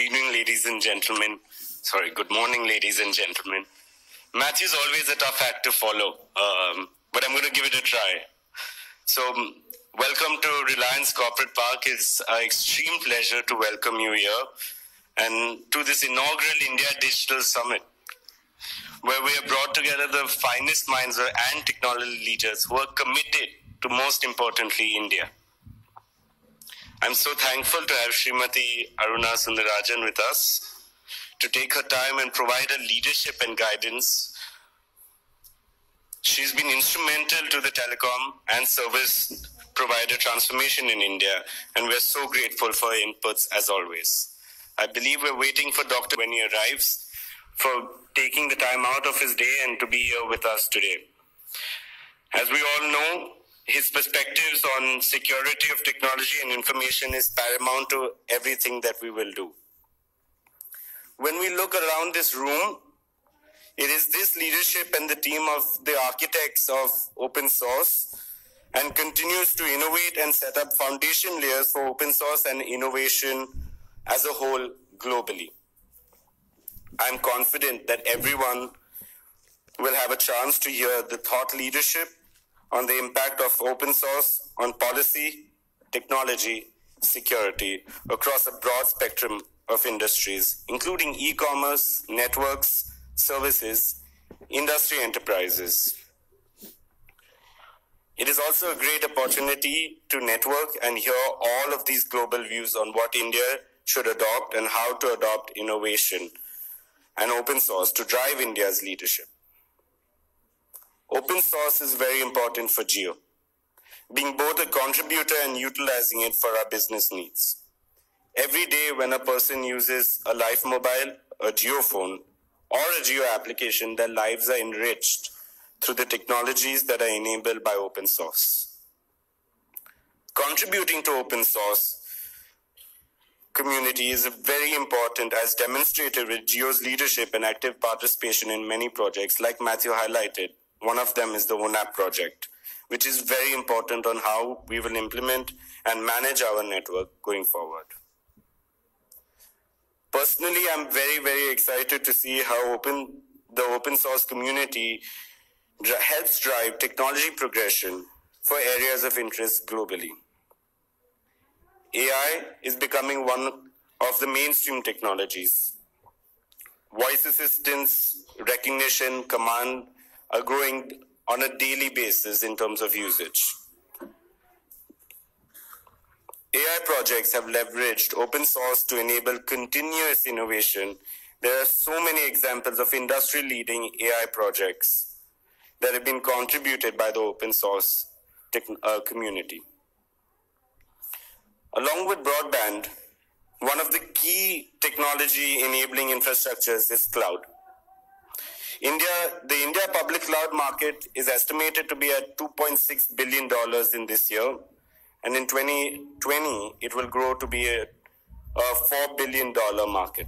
evening, ladies and gentlemen. Sorry, good morning, ladies and gentlemen. Matthew's always a tough act to follow, but I'm going to give it a try. So, welcome to Reliance Corporate Park. It's an extreme pleasure to welcome you here and to this inaugural India Digital Summit, where we have brought together the finest minds and technology leaders who are committed to, most importantly, India. I'm so thankful to have Srimati Aruna Sundarajan with us to take her time and provide her leadership and guidance. She's been instrumental to the telecom and service provider transformation in India, and we're so grateful for her inputs as always. I believe we're waiting for Dr. when he arrives for taking the time out of his day and to be here with us today. As we all know, his perspectives on security of technology and information is paramount to everything that we will do. When we look around this room, it is this leadership and the team of the architects of open source and continues to innovate and set up foundation layers for open source and innovation as a whole globally. I'm confident that everyone will have a chance to hear the thought leadership on the impact of open source on policy, technology, security across a broad spectrum of industries, including e-commerce, networks, services, industry enterprises. It is also a great opportunity to network and hear all of these global views on what India should adopt and how to adopt innovation and open source to drive India's leadership. Open source is very important for Jio, being both a contributor and utilizing it for our business needs. Every day when a person uses a Life Mobile, a Jio phone, or a Jio application, their lives are enriched through the technologies that are enabled by open source. Contributing to open source community is very important, as demonstrated with Jio's leadership and active participation in many projects, like Matthew highlighted. One of them is the ONAP project, which is very important on how we will implement and manage our network going forward. Personally, I'm very, very excited to see how the open source community helps drive technology progression for areas of interest globally. AI is becoming one of the mainstream technologies. Voice assistance, recognition, command are growing on a daily basis in terms of usage. AI projects have leveraged open source to enable continuous innovation. There are so many examples of industry-leading AI projects that have been contributed by the open source community. Along with broadband, one of the key technology enabling infrastructures is cloud. The India public cloud market is estimated to be at $2.6 billion in this year, and in 2020, it will grow to be a $4 billion market.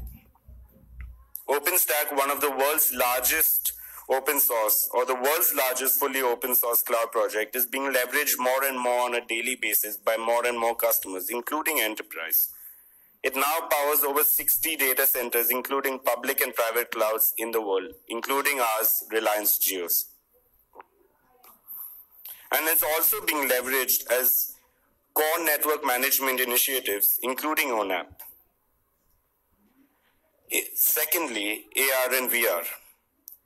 OpenStack, one of the world's largest open source, or the world's largest fully open source cloud project, is being leveraged more and more on a daily basis by more and more customers, including enterprise. It now powers over 60 data centers, including public and private clouds in the world, including ours, Reliance Jio's. And it's also being leveraged as core network management initiatives, including ONAP. Secondly, AR and VR.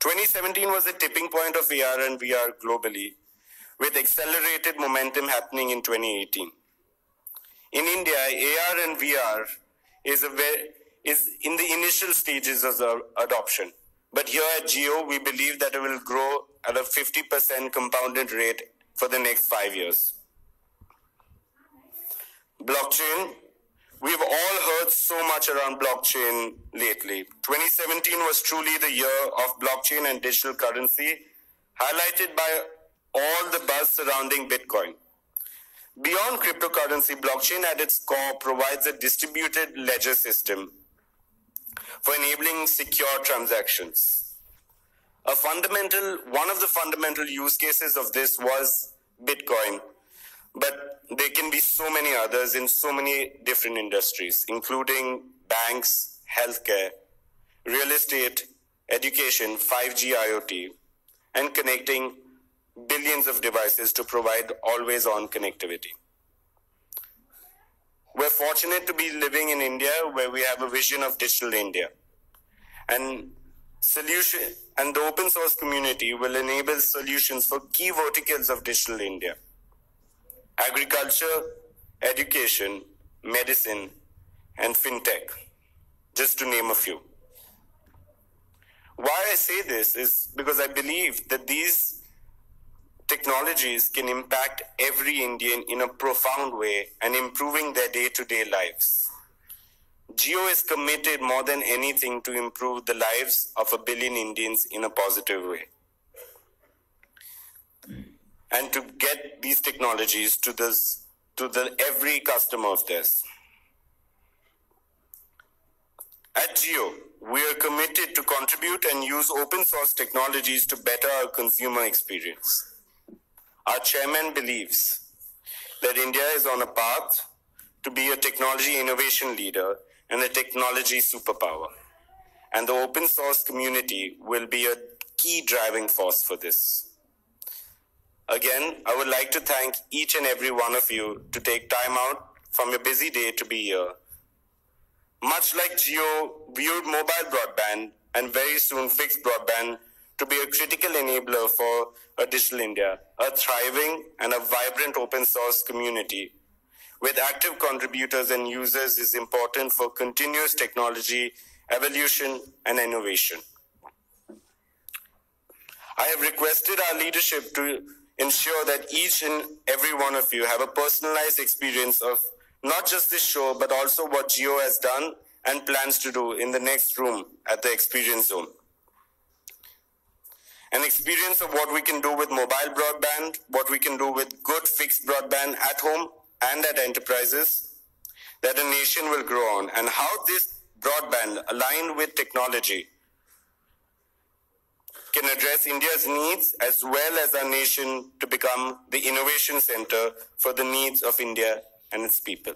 2017 was a tipping point of AR and VR globally, with accelerated momentum happening in 2018. In India, AR and VR is in the initial stages of the adoption. But here at Jio, we believe that it will grow at a 50% compounded rate for the next 5 years. Blockchain. We've all heard so much around blockchain lately. 2017 was truly the year of blockchain and digital currency, highlighted by all the buzz surrounding Bitcoin. Beyond cryptocurrency, blockchain at its core provides a distributed ledger system for enabling secure transactions. One of the fundamental use cases of this was Bitcoin, but there can be so many others in so many different industries, including banks, healthcare, real estate, education, 5G IoT, and connecting billions of devices to provide always-on connectivity. We're fortunate to be living in India where we have a vision of digital India. And the open source community will enable solutions for key verticals of digital India: agriculture, education, medicine, and fintech, just to name a few. Why I say this is because I believe that these technologies can impact every Indian in a profound way and improving their day-to-day lives. Jio is committed more than anything to improve the lives of 1 billion Indians in a positive way, and to get these technologies to every customer of theirs. At Jio, we are committed to contribute and use open source technologies to better our consumer experience. Our chairman believes that India is on a path to be a technology innovation leader and a technology superpower. And the open source community will be a key driving force for this. Again, I would like to thank each and every one of you to take time out from your busy day to be here. Much like Jio viewed mobile broadband and very soon fixed broadband to be a critical enabler for a digital India, a thriving and a vibrant open source community with active contributors and users is important for continuous technology, evolution, and innovation. I have requested our leadership to ensure that each and every one of you have a personalized experience of not just this show, but also what Jio has done and plans to do in the next room at the Experience Zone. An experience of what we can do with mobile broadband, what we can do with good fixed broadband at home and at enterprises, that a nation will grow on, and how this broadband aligned with technology can address India's needs as well as our nation to become the innovation center for the needs of India and its people.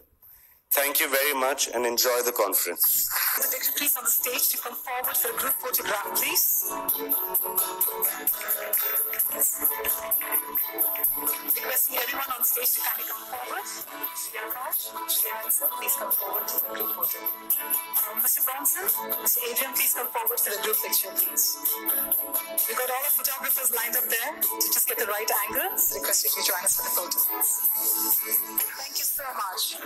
Thank you very much and enjoy the conference. The dignitaries on the stage to come forward for a group photograph, please. Requesting everyone on stage to kindly come forward. Shri Akash, Shri Anson, please come forward for the group photo. Mr. Bronson, Mr. Adrian, please come forward for the group picture, please. We've got all the photographers lined up there to just get the right angles. Request you to join us for the photo, please. Thank you so much.